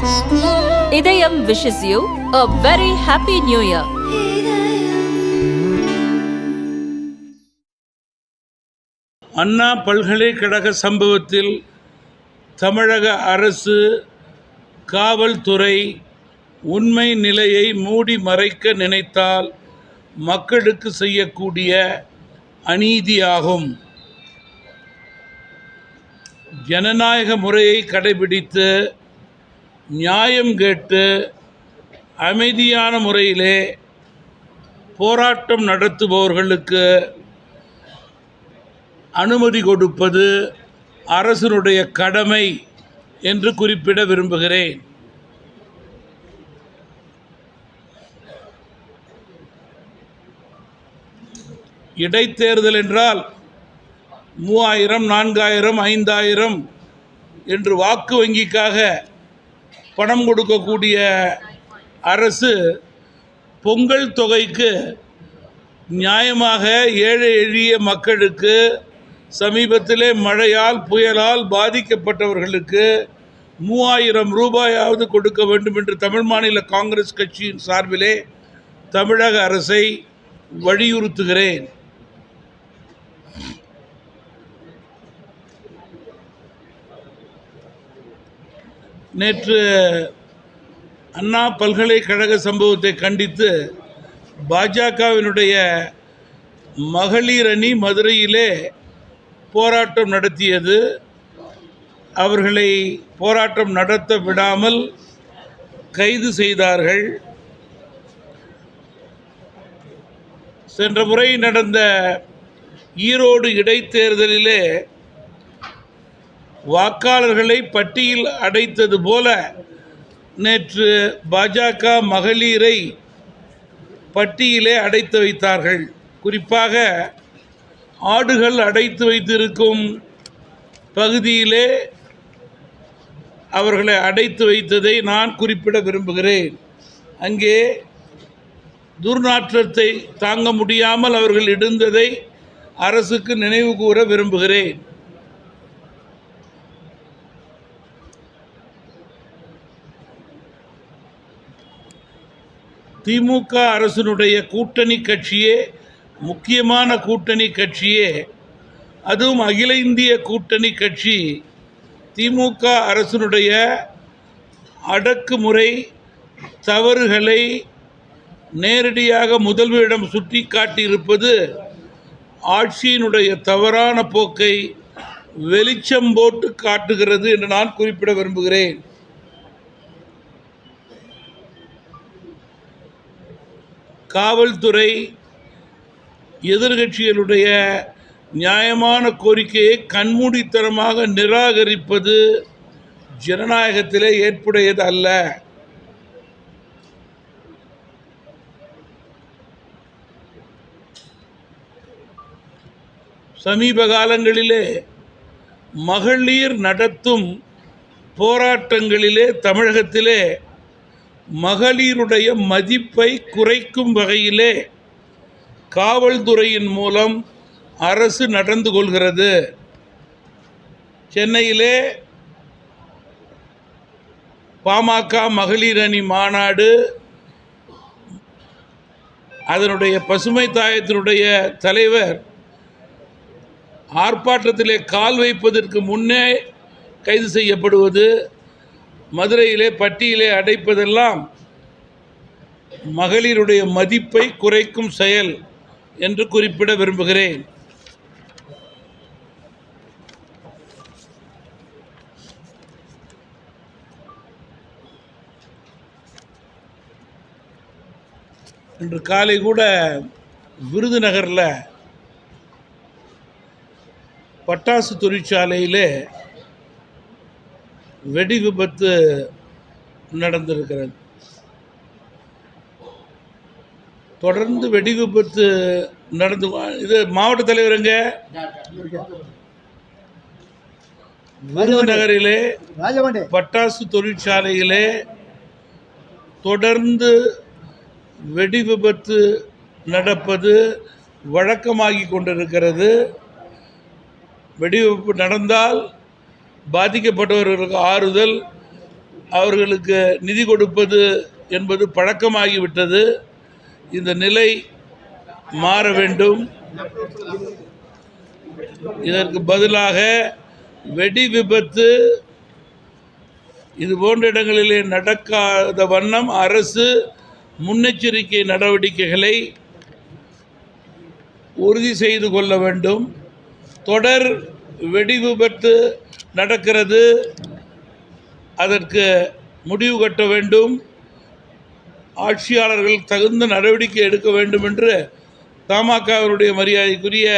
இதயம் wishes you a very happy new year. அண்ணா பல்கலைக்கழக சம்பவத்தில் தமிழக அரசு, காவல்துறை உண்மை நிலையை மூடி மறைக்க நினைத்தால் மக்களுக்கு செய்யக்கூடிய அநீதியாகும். ஜனநாயக முறையை கடைபிடித்து நியாயம் கேட்டு அமைதியான முறையிலே போராட்டம் நடத்துபவர்களுக்கு அனுமதி கொடுப்பது அரசினுடைய கடமை என்று குறிப்பிட விரும்புகிறேன். இடைத்தேர்தல் என்றால் 3000, 4000, 5000 என்று வாக்கு வங்கிக்காக பணம் கொடுக்கக்கூடிய அரசு பொங்கல் தொகைக்கு நியாயமாக ஏழை எளிய மக்களுக்கு, சமீபத்திலே மழையால் புயலால் பாதிக்கப்பட்டவர்களுக்கு 3000 ரூபாயாவது கொடுக்க வேண்டும் என்று தமிழ் மாநில காங்கிரஸ் கட்சியின் சார்பிலே தமிழக அரசை வலியுறுத்துகிறேன். நேற்று அண்ணா பல்கலைக்கழக சம்பவத்தை கண்டித்து பாஜகவினுடைய மகளிர் அணி மதுரையிலே போராட்டம் நடத்தியது. அவர்களை போராட்டம் நடத்த விடாமல் கைது செய்தார்கள். சென்ற முறை நடந்த ஈரோடு இடைத்தேர்தலிலே வாக்காளர்களை பட்டியல் அடைத்தது போல நேற்று பாஜக மகளிரை பட்டியலே அடைத்து வைத்தார்கள். குறிப்பாக ஆடுகள் அடைத்து வைத்திருக்கும் பகுதியிலே அவர்களை அடைத்து வைத்ததை நான் குறிப்பிட விரும்புகிறேன். அங்கே துர்நாற்றத்தை தாங்க முடியாமல் அவர்கள் இடுந்ததை அரசுக்கு நினைவு கூற விரும்புகிறேன். திமுக அரசினுடைய கூட்டணி கட்சியே, முக்கியமான கூட்டணி கட்சியே, அதுவும் அகில இந்திய கூட்டணி கட்சி திமுக அரசினுடைய அடக்குமுறை தவறுகளை நேரடியாக முதல்வரிடம் சுட்டி காட்டியிருப்பது ஆட்சியினுடைய தவறான போக்கை வெளிச்சம் போட்டு காட்டுகிறது என்று நான் குறிப்பிட விரும்புகிறேன். காவல்துறை எதிர்கட்சிகளுடைய நியாயமான கோரிக்கையை கண்மூடித்தனமாக நிராகரிப்பது ஜனநாயகத்திலே ஏற்புடையது அல்ல. சமீப காலங்களிலே மகளிர் நடத்தும் போராட்டங்களிலே தமிழகத்திலே மகளிருடைய மதிப்பை குறைக்கும் வகையிலே காவல்துறையின் மூலம் அரசு நடந்து கொள்கிறது. சென்னையிலே பாமக மகளிர் அணி மாநாடு, அதனுடைய பசுமை தாயத்தினுடைய தலைவர் ஆர்ப்பாட்டத்திலே கால் வைப்பதற்கு முன்னே கைது செய்யப்படுவது, மதுரையிலே பட்டியலே அடைப்பதெல்லாம் மகளிருடைய மதிப்பை குறைக்கும் செயல் என்று குறிப்பிட விரும்புகிறேன். இன்று காலை கூட விருதுநகரில் பட்டாசு தொழிற்சாலையிலே வெடி விபத்து நடந்திருக்கிறது. தொடர்ந்து வெடி விபத்து நடந்து, இது மாவட்ட தலைவருங்க, விருதுநகரிலே பட்டாசு தொழிற்சாலையிலே தொடர்ந்து வெடி விபத்து நடப்பது வழக்கமாகி கொண்டிருக்கிறது. வெடி விபத்து நடந்தால் பாதிக்கப்பட்டவர்களுக்கு ஆறுதல், அவர்களுக்கு நிதி கொடுப்பது என்பது பழக்கமாகிவிட்டது. இந்த நிலை மாற வேண்டும். இதற்கு பதிலாக வெடி விபத்து இது போன்ற இடங்களிலே நடக்காத வண்ணம் அரசு முன்னெச்சரிக்கை நடவடிக்கைகளை உறுதி செய்து கொள்ள வேண்டும். தொடர் வெடி விபத்து நடக்கிறது, அதற்கு முடிவு கட்ட வேண்டும். ஆட்சியாளர்கள் தகுந்த நடவடிக்கை எடுக்க வேண்டும் என்று தமாகவினுடைய மரியாதைக்குரிய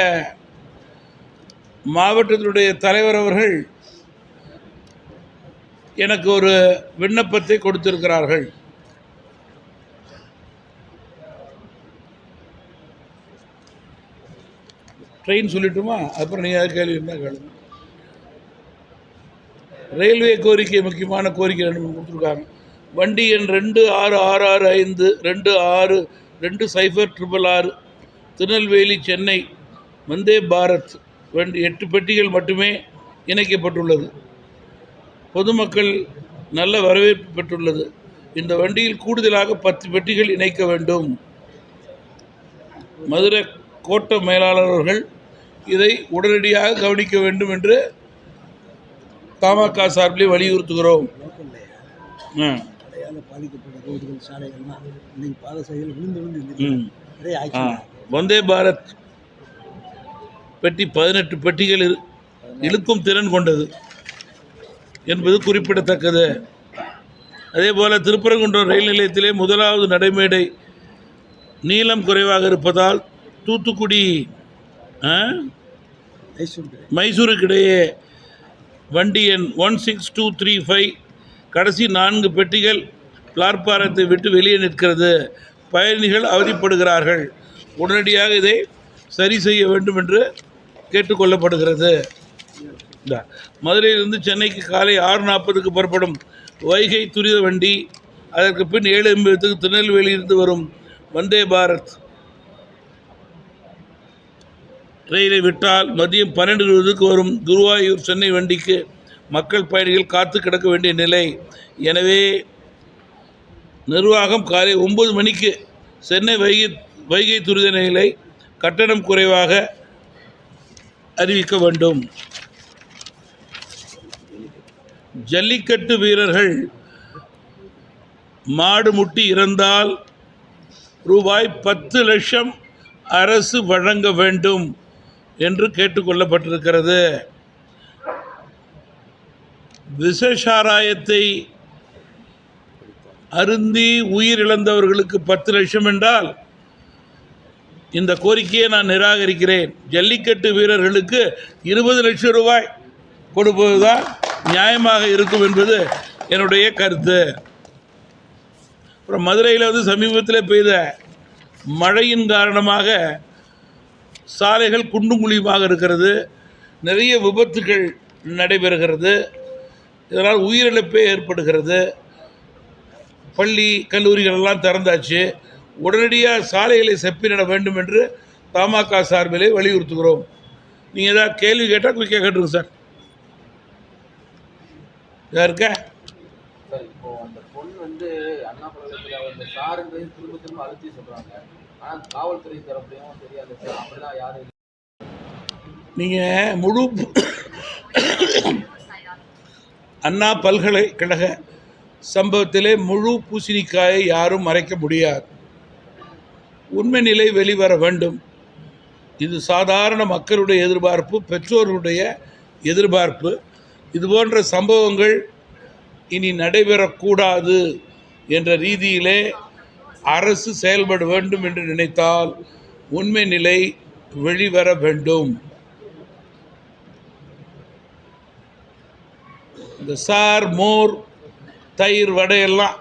மாவட்டத்தினுடைய தலைவர் அவர்கள் எனக்கு ஒரு விண்ணப்பத்தை கொடுத்திருக்கிறார்கள். ட்ரெயின் சொல்லிட்டுமா? அப்புறம் நீங்கள் கேள்வி இருந்தால் கேளுங்க. ரயில்வே கோரிக்கை, முக்கியமான கோரிக்கை 2 கொடுத்துருக்காங்க. வண்டி எண் 2665 262066 திருநெல்வேலி சென்னை வந்தே பாரத் வண்டி 8 பெட்டிகள் மட்டுமே இணைக்கப்பட்டுள்ளது. பொதுமக்கள் நல்ல வரவேற்பு பெற்றுள்ளது. இந்த வண்டியில் கூடுதலாக 10 பெட்டிகள் இணைக்க வேண்டும். மதுரை கோட்ட மேலாளர் அவர்கள் இதை உடனடியாக கவனிக்க வேண்டும் என்று தமாக சார்பிலே வலியுறுத்துகிறோம். வந்தே பாரத் பெட்டி 18 பெட்டிகள் இழுக்கும் திறன் கொண்டது என்பது குறிப்பிடத்தக்கது. அதே போல் திருப்பரங்குன்றம் ரயில் நிலையத்திலே முதலாவது நடைமேடை நீளம் குறைவாக இருப்பதால் தூத்துக்குடி மைசூருக்கிடையே வண்டி எண் 16235 கடைசி 4 பெட்டிகள் பிளாட்பாரத்தை விட்டு வெளியே நிற்கிறது. பயணிகள் அவதிப்படுகிறார்கள். உடனடியாக இதை சரி செய்ய வேண்டும் என்று கேட்டுக்கொள்ளப்படுகிறது. மதுரையிலிருந்து சென்னைக்கு காலை 6:40க்கு புறப்படும் வைகை துரித வண்டி, அதற்கு பின் 7:80க்கு திருநெல்வேலியிலிருந்து வரும் வந்தே பாரத் ரயிலை விட்டால் மதியம் 12:20க்கு வரும் குருவாயூர் சென்னை வண்டிக்கு மக்கள் பயணிகள் காத்து கிடக்க வேண்டிய நிலை. எனவே நிர்வாகம் காலை 9 மணிக்கு சென்னை வைகை துரித ரயிலை கட்டணம் குறைவாக அறிவிக்க வேண்டும். ஜல்லிக்கட்டு வீரர்கள் மாடு முட்டி இறந்தால் ரூபாய் 10 லட்சம் அரசு வழங்க வேண்டும் என்று கேட்டுக்கொள்ளப்பட்டிருக்கிறது. விஷசாராயத்தை அருந்தி உயிரிழந்தவர்களுக்கு 10 லட்சம் என்றால் இந்த கோரிக்கையை நான் நிராகரிக்கிறேன். ஜல்லிக்கட்டு வீரர்களுக்கு 20 லட்சம் ரூபாய் கொடுப்பதுதான் நியாயமாக இருக்கும் என்பது என்னுடைய கருத்து. அப்புறம் மதுரையில் சமீபத்தில் பெய்த மழையின் காரணமாக சாலைகள் குண்டும் குழியுமாக இருக்கிறது. நிறைய விபத்துகள் நடைபெறுகிறது. இதனால் உயிரிழப்பே ஏற்படுகிறது. பள்ளி கல்லூரிகள் எல்லாம் திறந்தாச்சு. உடனடியாக சாலைகளை செப்பிட வேண்டும் என்று தமாக சார்பிலே வலியுறுத்துகிறோம். நீங்கள் ஏதாவது கேள்வி கேட்டால் குயிக்காக கேட்டுருங்க சார். யாருக்கா சார், இப்போ அந்த பொண்ணு அண்ணா பல்கலைக்கழகத்தில் சாருன்றது திரும்ப திரும்ப அழுத்தி சொல்கிறாங்க. ஆனால் காவல்துறை தரப்புலையும் தெரியாது சார், அப்படிலாம் யாரும். நீங்கள் முழு அண்ணா பல்கலைக்கழக சம்பவத்திலே முழு பூசணிக்காயை யாரும் மறைக்க முடியாது. உண்மை நிலை வெளிவர வேண்டும். இது சாதாரண மக்களுடைய எதிர்பார்ப்பு, பெற்றோர்களுடைய எதிர்பார்ப்பு. இதுபோன்ற சம்பவங்கள் இனி நடைபெறக்கூடாது என்ற ரீதியிலே அரசு செயல்பட வேண்டும் என்று நினைத்தால் உண்மை நிலை வெளிவர வேண்டும். இந்த சார், மோர், தயிர், வடையெல்லாம்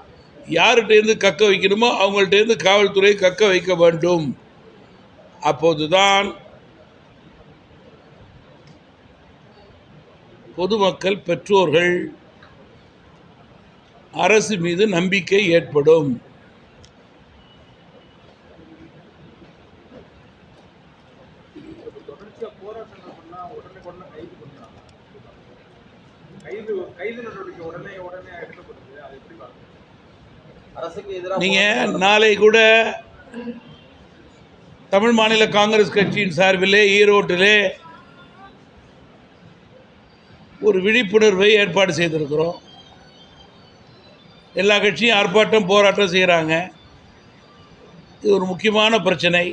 யார்கிட்டேருந்து கக்க வைக்கணுமோ அவங்கள்ட்டேருந்து காவல்துறை கக்க வைக்க வேண்டும். அப்போதுதான் பொதுமக்கள், பெற்றோர்கள், அரசு மீது நம்பிக்கை ஏற்படும். கைது நடவடிக்கை உடனே எடுக்கப்படுது. அரசுக்கு எதிராக நீங்கள் நாளை கூட தமிழ் மாநில காங்கிரஸ் கட்சியின் சார்பிலே ஈரோட்டிலே ஒரு விழிப்புணர்வை ஏற்பாடு செய்திருக்கிறோம். எல்லா கட்சியும் ஆர்ப்பாட்டம் போராட்டம் செய்கிறாங்க. இது ஒரு முக்கியமான பிரச்சனை.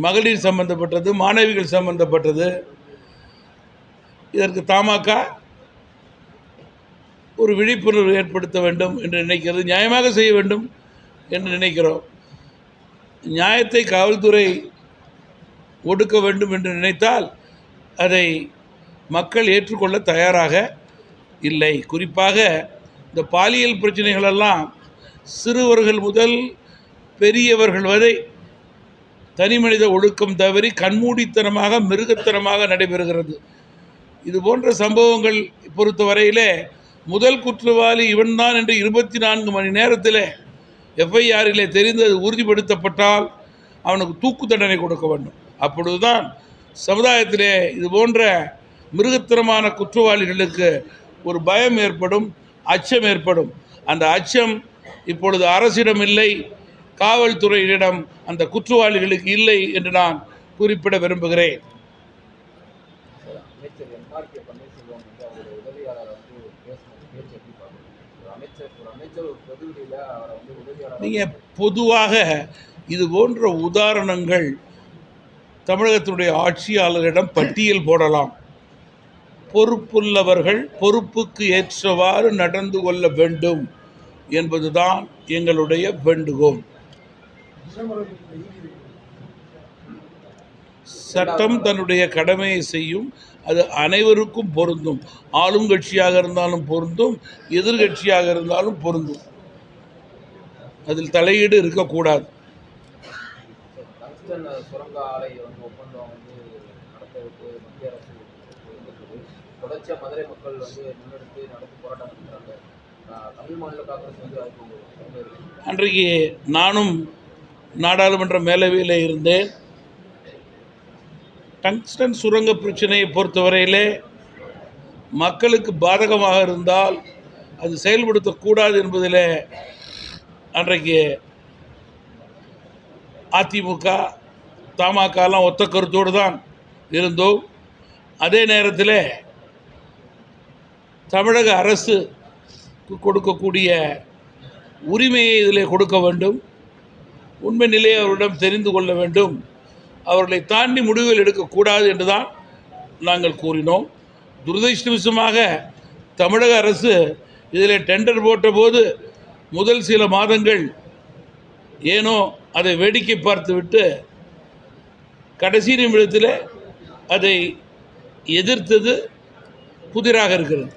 மகளிர் சம்பந்தப்பட்டது, மாணவிகள் சம்பந்தப்பட்டது. இதற்கு தமாக ஒரு விழிப்புணர்வு ஏற்படுத்த வேண்டும் என்று நினைக்கிறது. நியாயமாக செய்ய வேண்டும் என்று நினைக்கிறோம். நியாயத்தை காவல்துறை ஒடுக்க வேண்டும் என்று நினைத்தால் அதை மக்கள் ஏற்றுக்கொள்ள தயாராக இல்லை. குறிப்பாக இந்த பாலியல் பிரச்சனைகளெல்லாம் சிறுவர்கள் முதல் பெரியவர்கள் வரை தனிமனித ஒழுக்கம் தவறி கண்மூடித்தனமாக மிருகத்தனமாக நடைபெறுகிறது. இது போன்ற சம்பவங்கள் பொறுத்தவரையிலே முதல் குற்றவாளி இவன்தான் என்று 24 மணி நேரத்தில் எஃப்ஐஆரிலே தெரிந்தது உறுதிப்படுத்தப்பட்டால் அவனுக்கு தூக்கு தண்டனை கொடுக்க வேண்டும். அப்பொழுதுதான் சமுதாயத்திலே இது போன்ற மிருகத்தனமான குற்றவாளிகளுக்கு ஒரு பயம் ஏற்படும், அச்சம் ஏற்படும். அந்த அச்சம் இப்பொழுது அரசிடம் இல்லை, காவல்துறையிடம் அந்த குற்றவாளிகளுக்கு இல்லை என்று நான் குறிப்பிட விரும்புகிறேன். அமைச்சர் எம்ஆர்கே பன்னீர்செல்வம் வந்து அவருடைய உதவியாளர் வந்து பேசின பேச்சு எப்படி பார்க்கணும்? அமைச்சர் ஒரு பொதுவெளியில் அவரை வந்து உதவியாளர் நீங்கள் பொதுவாக இது போன்ற உதாரணங்கள் தமிழகத்தினுடைய ஆட்சியாளரிடம் பட்டியல் போடலாம். பொறுப்புள்ளவர்கள் பொறுப்புக்கு ஏற்றவாறு நடந்து கொள்ள வேண்டும் என்பதுதான் எங்களுடைய வேண்டுகோள். சட்டம் தன்னுடைய கடமையை செய்யும். அது அனைவருக்கும் பொருந்தும். ஆளும் கட்சியாக இருந்தாலும் பொருந்தும், எதிர்கட்சியாக இருந்தாலும் பொருந்தும். அதில் தலையீடு இருக்கக்கூடாது. டங்ஸ்டன் சுரங்க ஆலை வந்து ஒப்பந்தம் வந்து நடத்துறதுக்கு மத்திய அரசு இருந்தது. தொடர்ச்சியாக மதுரை மக்கள் வந்து முன்னெடுத்து நடத்தி போராட்டம் பண்ணுறாங்க. தமிழ் மாநில காங்கிரஸ் வந்து அதுக்கு அன்றைக்கு நானும் நாடாளுமன்ற மேலவையில் இருந்தேன். டங்ஸ்டன் சுரங்க பிரச்சனையை பொறுத்தவரையிலே மக்களுக்கு பாதகமாக இருந்தால் அது செயல்படுத்தக்கூடாது என்பதில் அன்றைக்கு அதிமுக தமாகலாம் ஒத்த கருத்தோடு தான் இருந்தோம். அதே நேரத்தில் தமிழக அரசு கொடுக்கக்கூடிய உரிமையை இதில் கொடுக்க வேண்டும். உண்மை நிலையை அவரிடம் தெரிந்து கொள்ள வேண்டும். அவர்களை தாண்டி முடிவுகள் எடுக்கக்கூடாது என்று தான் நாங்கள் கூறினோம். துரதிர்ஷ்டவசமாக தமிழக அரசு இதில் டெண்டர் போட்டபோது முதல் சில மாதங்கள் ஏனோ அதை வேடிக்கை பார்த்துவிட்டு கடைசி நிமிடத்தில் அதை எதிர்த்தது புதிராக இருக்கிறது.